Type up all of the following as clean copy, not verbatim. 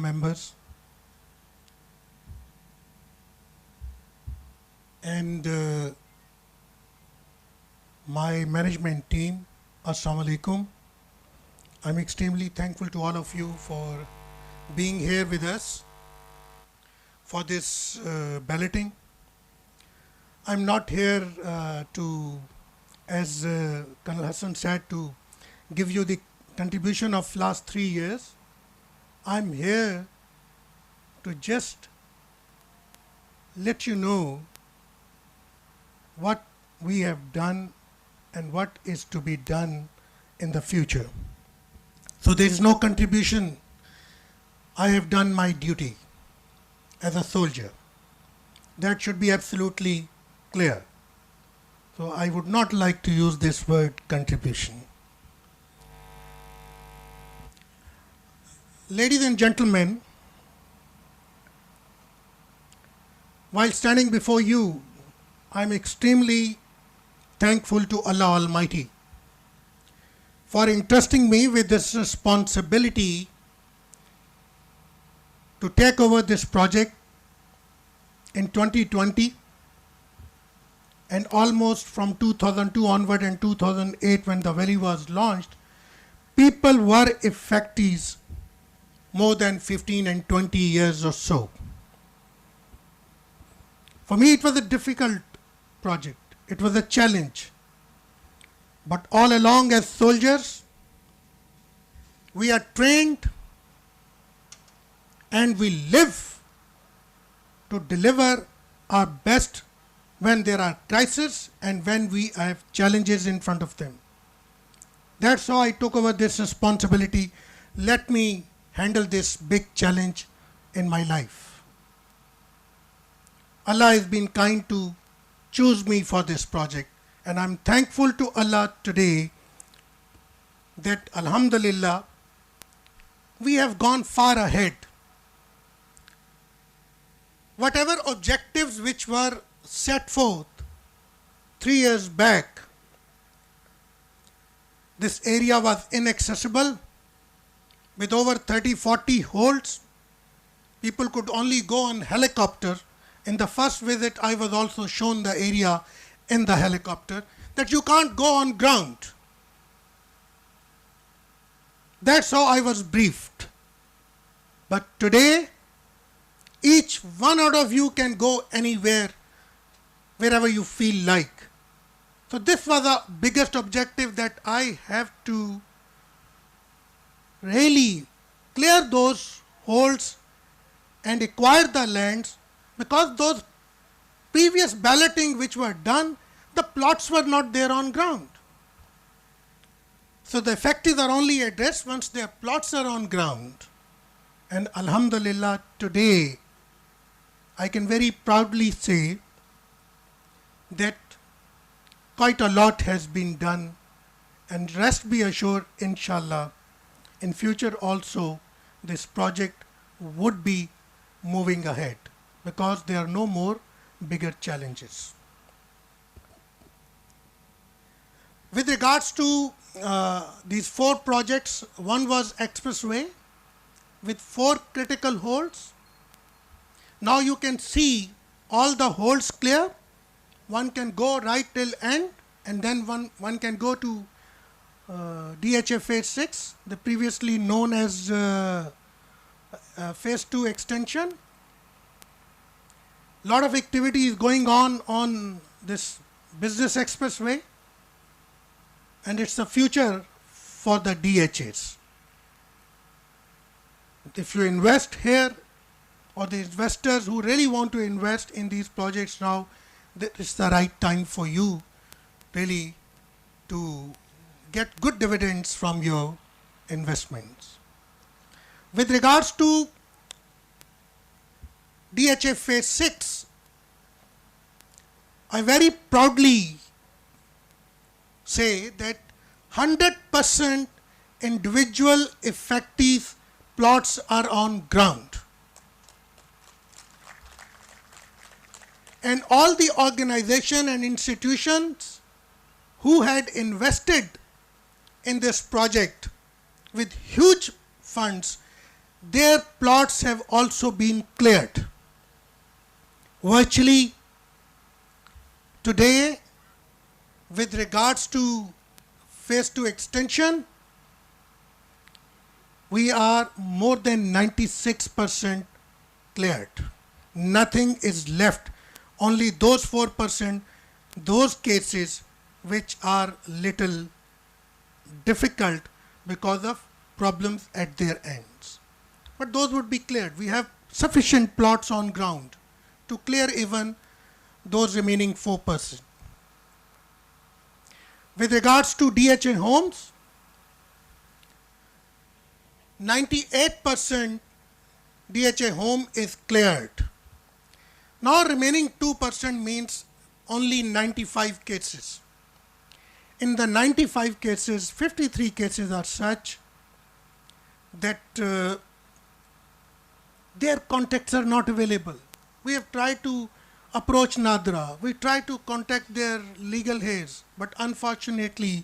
members, and my management team, Assalamu alaikum. I'm extremely thankful to all of you for being here with us for this balloting. I'm not here as Colonel Hassan said, to give you the contribution of last 3 years. I'm here to just let you know what we have done and what is to be done in the future. So there is no contribution. I have done my duty as a soldier. That should be absolutely clear. So I would not like to use this word contribution. Ladies and gentlemen, while standing before you, I am extremely thankful to Allah Almighty for entrusting me with this responsibility to take over this project in 2020, and almost from 2002 onward and 2008 when the valley was launched, people were effectees more than 15 and 20 years or so. For me it was a difficult project, it was a challenge. But all along as soldiers, we are trained and we live to deliver our best when there are crises and when we have challenges in front of them. That's how I took over this responsibility. Let me handle this big challenge in my life. Allah has been kind to choose me for this project, and I'm thankful to Allah today that Alhamdulillah we have gone far ahead. Whatever objectives which were set forth 3 years back, this area was inaccessible with over 30-40 holes. People could only go on helicopter. In the first visit I was also shown the area in the helicopter, that you can't go on ground. That's how I was briefed. But today each one out of you can go anywhere, wherever you feel like. So this was the biggest objective, that I have to really clear those holes and acquire the lands, because those previous balloting which were done, the plots were not there on ground. So the effective are only addressed once their plots are on ground. And Alhamdulillah today I can very proudly say that quite a lot has been done, and rest be assured, inshallah, in future also this project would be moving ahead, because there are no more bigger challenges. With regards to these 4 projects, one was expressway with 4 critical holes. Now you can see all the holes clear. One can go right till end, and then one can go to DHA phase 6, the previously known as phase 2 extension. Lot of activity is going on this business expressway, and it's the future for the DHAs. If you invest here, or the investors who really want to invest in these projects now, it's the right time for you really to get good dividends from your investments. With regards to DHA phase 6, I very proudly say that 100% individual effective plots are on ground. And all the organization and institutions who had invested in this project with huge funds their plots have also been cleared. Virtually today, with regards to phase 2 extension, we are more than 96% cleared. Nothing is left. Only those 4%, those cases which are little difficult because of problems at their ends. But those would be cleared. We have sufficient plots on ground to clear even those remaining 4%. With regards to DHA homes, 98% DHA home is cleared. Now remaining 2% means only 95 cases. In the 95 cases, 53 cases are such that their contacts are not available. We have tried to approach Nadra, we tried to contact their legal heirs, but unfortunately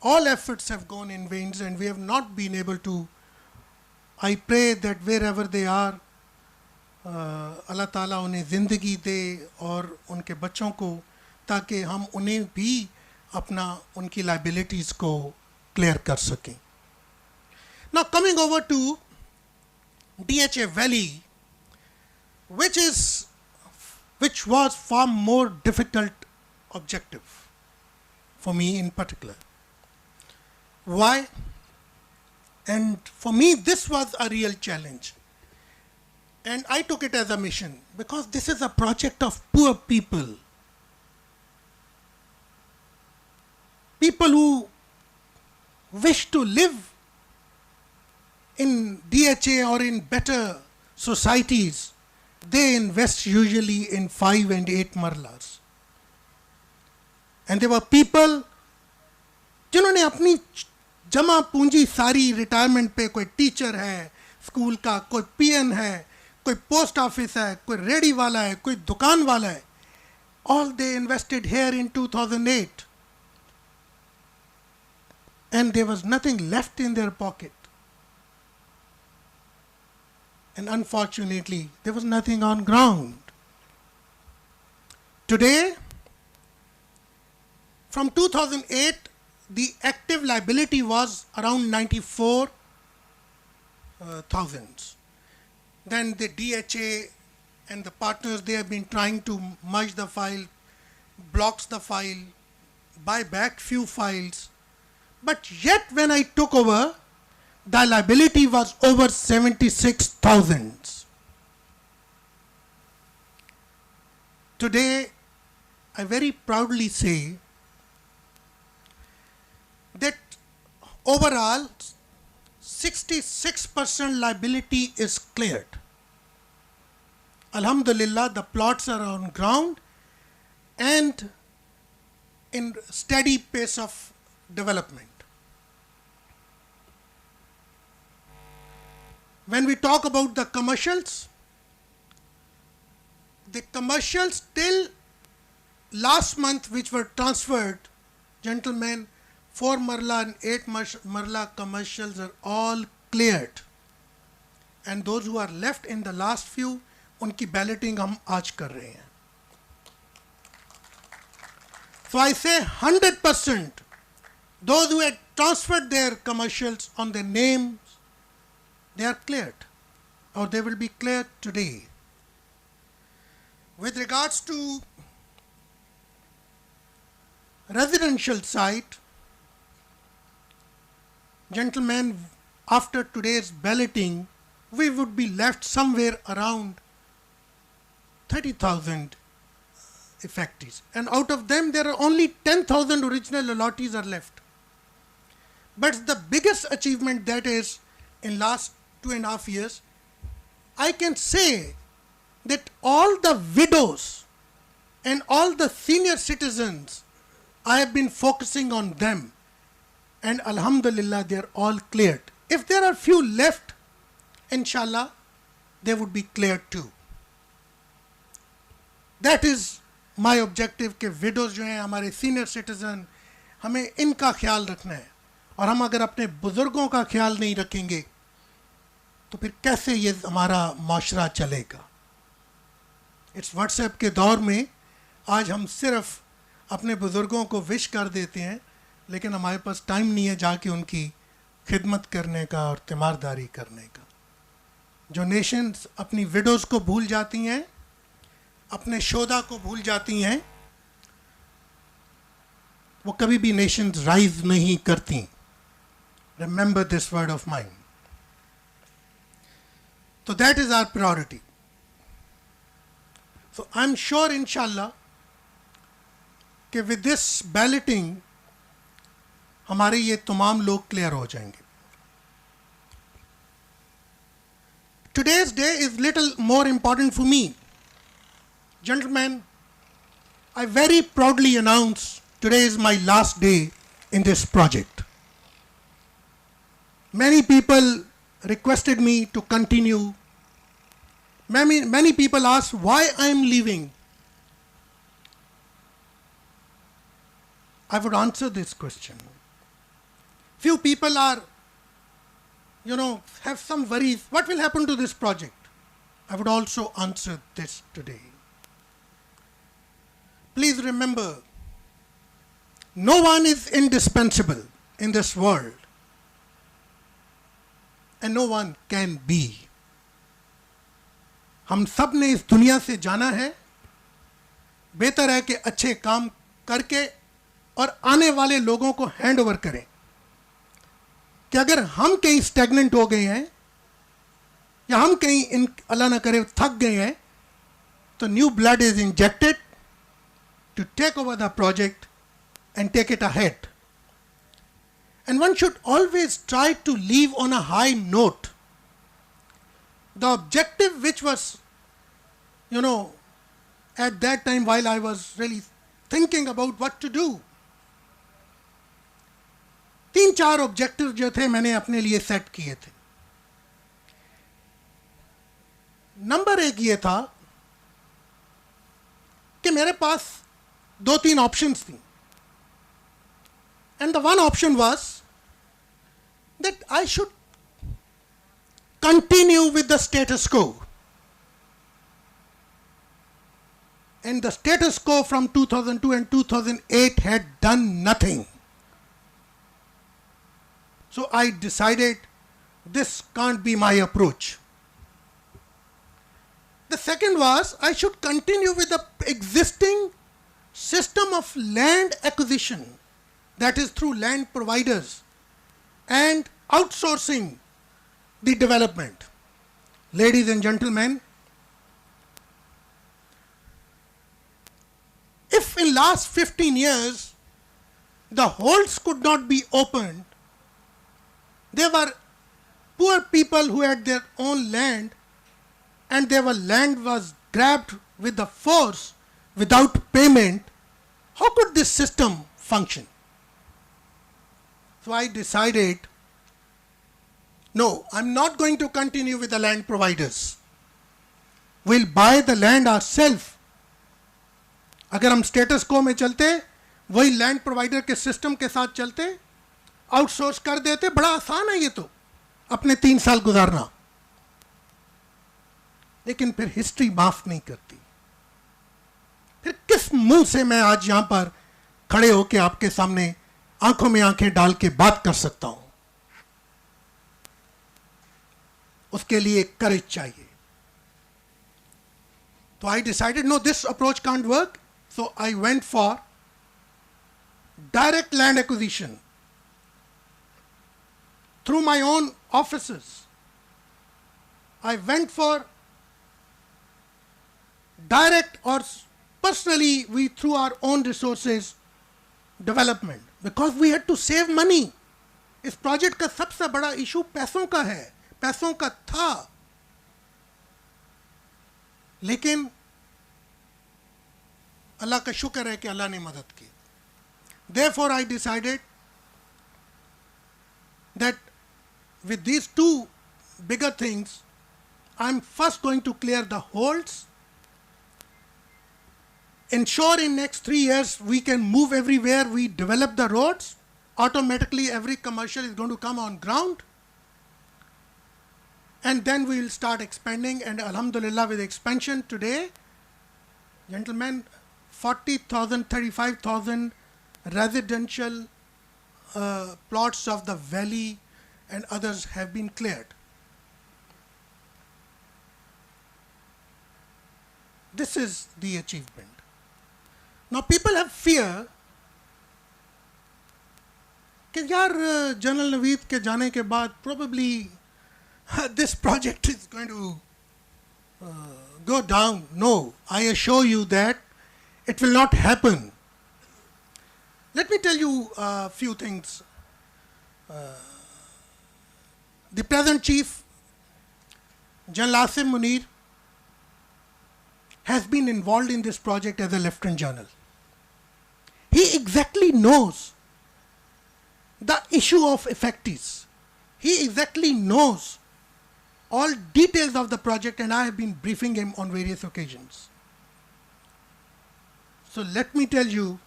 all efforts have gone in vain and we have not been able to. I pray that wherever they are, अल्लाह ताला उन्हें ज़िंदगी दे और उनके बच्चों को, ताकि हम उन्हें भी अपना उनकी लाइबिलिटीज़ को क्लियर कर सकें. Now coming over to DHA Valley, which was far more difficult objective for me in particular. Why? And for me this was a real challenge. And I took it as a mission because this is a project of poor people. People who wish to live in DHA or in better societies, they invest usually in 5 and 8 marlas. And there were people जिन्होंने अपनी जमा पूंजी सारी retirement पे, कोई teacher है school का, कोई पीएन है, कोई पोस्ट ऑफिस है, कोई रेडी वाला है, कोई दुकान वाला है, all they invested here in 2008 and there was nothing left in their pocket. And unfortunately, there was nothing on ground. Today, from 2008, the active liability was around 94,000. Then the DHA and the partners, they have been trying to merge the file, blocks the file, buy back few files. But yet when I took over, the liability was over 76,000. Today, I very proudly say that overall 66% liability is cleared. Alhamdulillah, the plots are on ground and in steady pace of development. When we talk about the commercials till last month which were transferred, gentlemen, 4 marla and 8 marla commercials are all cleared. And those who are left in the last few, उनकी balloting हम आज कर रहे हैं. So I say 100%, those who had transferred their commercials on their names, they are cleared or they will be cleared today. With regards to residential site, gentlemen, after today's balloting, we would be left somewhere around 30,000 effectees. And out of them, there are only 10,000 original allottees are left. But the biggest achievement that is in last 2.5 years, I can say that all the widows and all the senior citizens, I have been focusing on them. And alhamdulillah, they are all cleared. If there are few left, inshallah, they would be cleared too. That is my objective कि widows जो हैं हमारे senior citizen, हमें इनका ख्याल रखना है. और हम अगर अपने बुजुर्गों का ख्याल नहीं रखेंगे तो फिर कैसे ये हमारा माशरा चलेगा? इस व्हाट्सएप के दौर में आज हम सिर्फ अपने बुज़ुर्गों को विश कर देते हैं, लेकिन हमारे पास टाइम नहीं है जाके उनकी खिदमत करने का और तीमारदारी करने का। जो नेशंस अपनी विडोज़ को भूल जाती हैं, अपने शोधा को भूल जाती हैं, वो कभी भी नेशंस राइज नहीं करती। Remember this word of mine. तो that is our priority. So I am sure इंशाल्लाह कि विद दिस बैलेटिंग हमारे ये तमाम लोग क्लियर हो जाएंगे। Today's day is little more important for me. Gentlemen, I very proudly announce today is my last day in this project. Many people requested me to continue. Many people asked why I am leaving. I would answer this question. Few people are, have some worries. What will happen to this project? I would also answer this today. Please remember, no one is indispensable in this world, and no one can be. हम सब ने इस दुनिया से जाना है। बेहतर है कि अच्छे काम करके और आने वाले लोगों को हैंड ओवर करें कि अगर हम कहीं स्टैग्नेंट हो गए हैं या हम कहीं अल्लाह ना करे थक गए हैं, तो new blood is injected to take over the project and take it ahead. And one should always try to leave on a high note. The objective which was, at that time while I was really thinking about what to do, 3-4 objective जो थे मैंने अपने लिए set किए थे। Number 1 ये था कि मेरे पास 2-3 ऑप्शंस थी। And the one option was that I should continue with the status quo. And the status quo from 2002 and 2008 had done nothing. So I decided this can't be my approach. The second was I should continue with the existing system of land acquisition, that is through land providers, and outsourcing the development. Ladies and gentlemen, if in last 15 years the holds could not be opened, there were poor people who had their own land and their land was grabbed with the force without payment, how could this system function? So I decided, no, I'm not going to continue with the land providers. We'll buy the land ourselves. अगर हम status को में चलते, वही land provider के system के साथ चलते, आउटसोर्स कर देते, बड़ा आसान है ये तो, अपने 3 साल गुजारना। लेकिन फिर हिस्ट्री माफ नहीं करती। फिर किस मुंह से मैं आज यहां पर खड़े होकर आपके सामने आंखों में आंखें डाल के बात कर सकता हूं? उसके लिए करेज चाहिए। तो I decided no, this approach can't work, so I went for direct land acquisition through my own offices. I went for direct or personally we through our own resources development, because we had to save money. इस project का सबसे बड़ा issue पैसों का है, पैसों का था। लेकिन अल्लाह का शुक्र है कि अल्लाह ने मदद की। Therefore I decided that with these 2 bigger things, I'm first going to clear the holds, ensure in next 3 years we can move everywhere, we develop the roads, automatically every commercial is going to come on ground, and then we will start expanding, and alhamdulillah with expansion today, gentlemen, 40,000, 35,000 residential plots of the valley and others have been cleared. This is the achievement. Now people have fear कि यार general Naveed के जाने के बाद probably this project is going to go down. No, I assure you that it will not happen. Let me tell you a few things. The present chief, General Munir, has been involved in this project as a Lieutenant General. He exactly knows the issue of effects. He exactly knows all details of the project, and I have been briefing him on various occasions. So let me tell you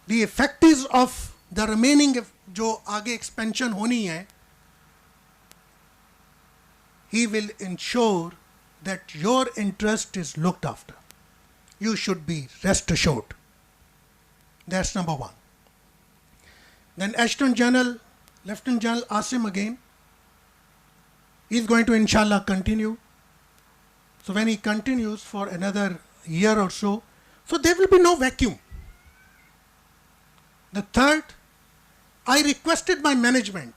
the effects of the remaining जो आगे expansion होनी है, he will ensure that your interest is looked after. You should be rest assured. That's number one. Then Lieutenant General Asim again, he is going to inshallah continue. So when he continues for another year or so there will be no vacuum. The third, I requested my management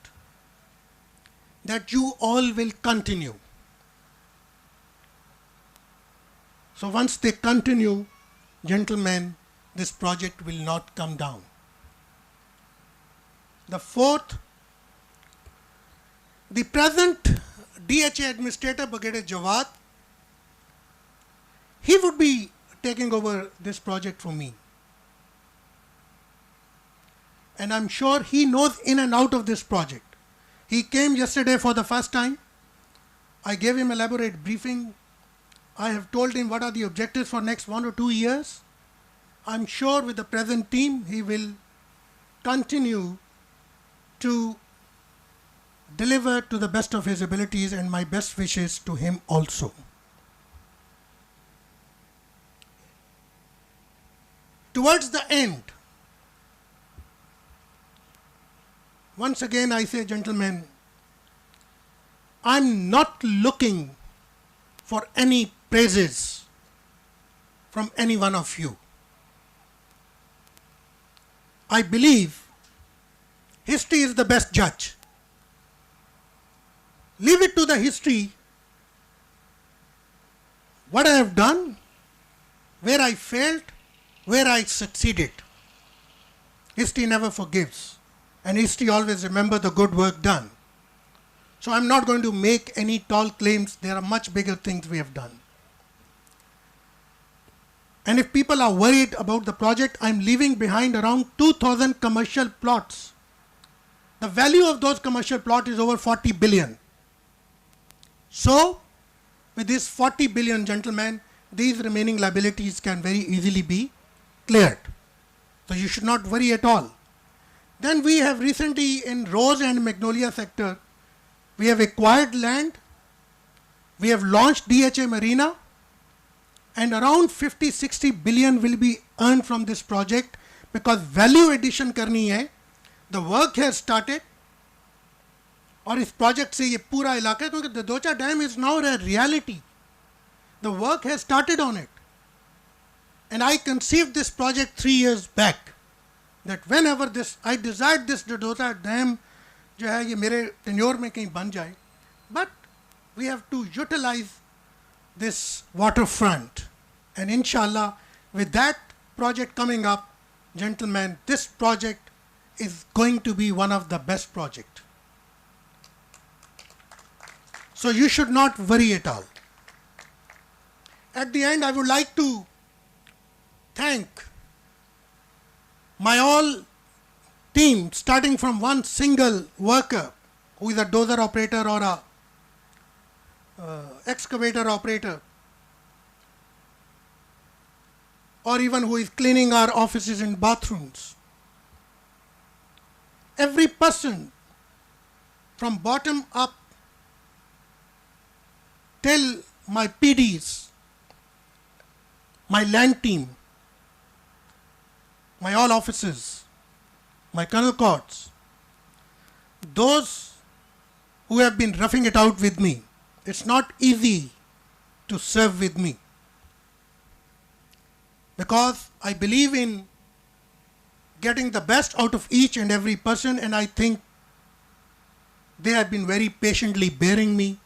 that you all will continue. So once they continue, gentlemen, this project will not come down. The fourth, the present DHA Administrator Brigadier Jawad, he would be taking over this project for me. And I'm sure he knows in and out of this project. He came yesterday for the first time. I gave him elaborate briefing. I have told him what are the objectives for next 1 or 2 years. I'm sure with the present team, he will continue to deliver to the best of his abilities, and my best wishes to him also. Towards the end, once again I say, gentlemen, I'm not looking for any praises from any one of you. I believe history is the best judge. Leave it to the history what I have done, where I failed, where I succeeded. History never forgives, and history always remembers the good work done. So I'm not going to make any tall claims. There are much bigger things we have done. And if people are worried about the project, I'm leaving behind around 2,000 commercial plots. The value of those commercial plots is over 40 billion. So, with this 40 billion, gentlemen, these remaining liabilities can very easily be cleared. So you should not worry at all. Then we have recently in Rose and Magnolia sector, we have acquired land, we have launched DHA Marina, and around 50-60 billion will be earned from this project because value addition करनी है. The work has started, और इस project से ये पूरा इलाका, क्योंकि the Docha Dam is now a reality. The work has started on it. And I conceived this project 3 years back, that whenever this, I desired this Docha Dam जो है ये मेरे tenure में कहीं बन जाए, but we have to utilize this waterfront, and inshallah with that project coming up, gentlemen, this project is going to be one of the best projects. So you should not worry at all. At the end, I would like to thank my all team, starting from one single worker who is a dozer operator or a excavator operator, or even who is cleaning our offices and bathrooms. Every person from bottom up tell my PDs, my land team, my all officers, my colonel courts, those who have been roughing it out with me, it's not easy to serve with me, because I believe in getting the best out of each and every person, and I think they have been very patiently bearing me.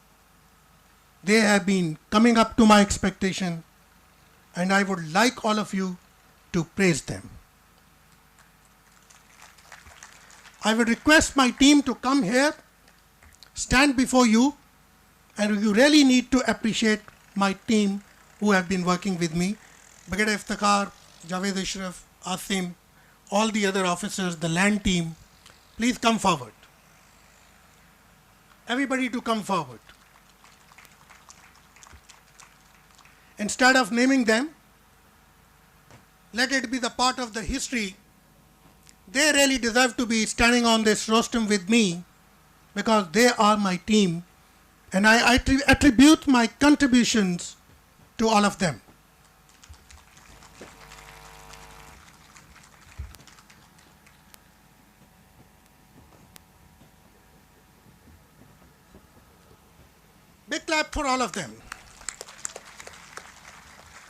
They have been coming up to my expectation, and I would like all of you to praise them. I would request my team to come here, stand before you, and you really need to appreciate my team who have been working with me. Brigadier Iftikhar, Javed Ashraf, Asim, all the other officers, the land team, please come forward. Everybody to come forward. Instead of naming them, let it be the part of the history. They really deserve to be standing on this rostrum with me, because they are my team, and I attribute my contributions to all of them. Big clap for all of them.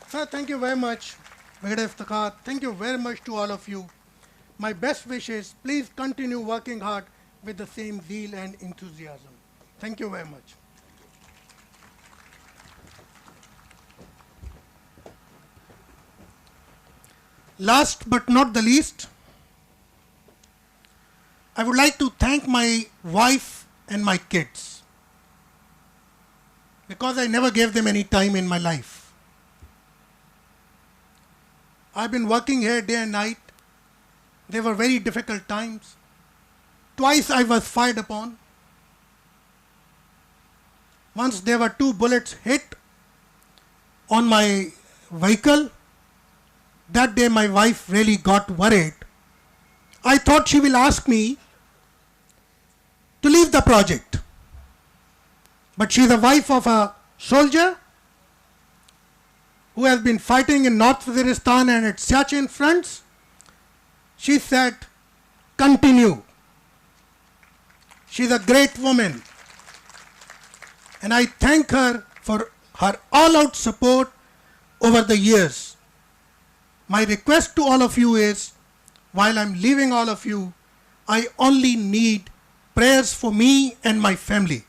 Sir, thank you very much. Brigadier Iftikhar, thank you very much to all of you. My best wishes, please continue working hard with the same zeal and enthusiasm. Thank you very much. Last but not the least, I would like to thank my wife and my kids, because I never gave them any time in my life. I've been working here day and night. They were very difficult times. Twice I was fired upon. Once there were 2 bullets hit on my vehicle. That day my wife really got worried. I thought she will ask me to leave the project. But she is the wife of a soldier who has been fighting in North Waziristan and at Siachen fronts. She said, continue. She is a great woman, and I thank her for her all-out support over the years. My request to all of you is, while I'm leaving all of you, I only need prayers for me and my family.